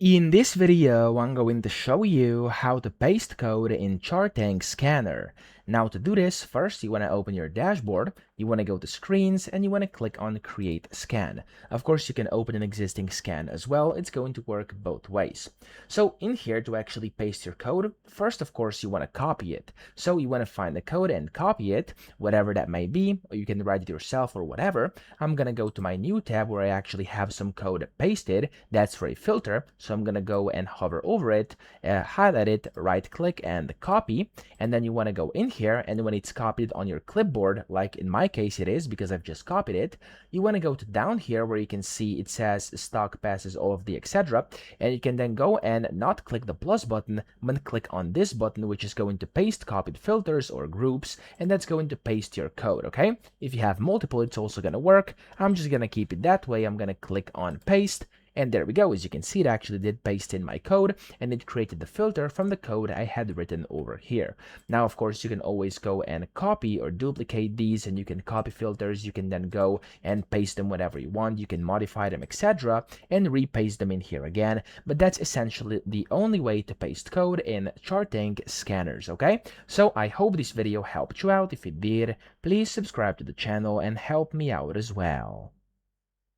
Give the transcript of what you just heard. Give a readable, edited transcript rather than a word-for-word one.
In this video, I'm going to show you how to paste code in Chartink scanner. Now to do this, first you want to open your dashboard, you want to go to screens, and you want to click on create scan. Of course, you can open an existing scan as well. It's going to work both ways. So in here, to actually paste your code, first of course you want to copy it. So you want to find the code and copy it, whatever that may be, or you can write it yourself or whatever. I'm gonna go to my new tab where I actually have some code pasted. That's for a filter. So I'm gonna go and hover over it, highlight it, right click and copy, and then you want to go in here, and when it's copied on your clipboard, like in my case it is because I've just copied it, you want to go to down here where you can see it says stock passes all of the etc, and you can then go and not click the plus button but click on this button, which is going to paste copied filters or groups, and that's going to paste your code. Okay, if you have multiple, it's also going to work. I'm just going to keep it that way. I'm going to click on paste, and there we go. As you can see, it actually did paste in my code, and it created the filter from the code I had written over here. Now, of course, you can always go and copy or duplicate these, and you can copy filters. You can then go and paste them whenever you want. You can modify them, etc., and repaste them in here again. But that's essentially the only way to paste code in Chartink scanners, okay? So I hope this video helped you out. If it did, please subscribe to the channel and help me out as well.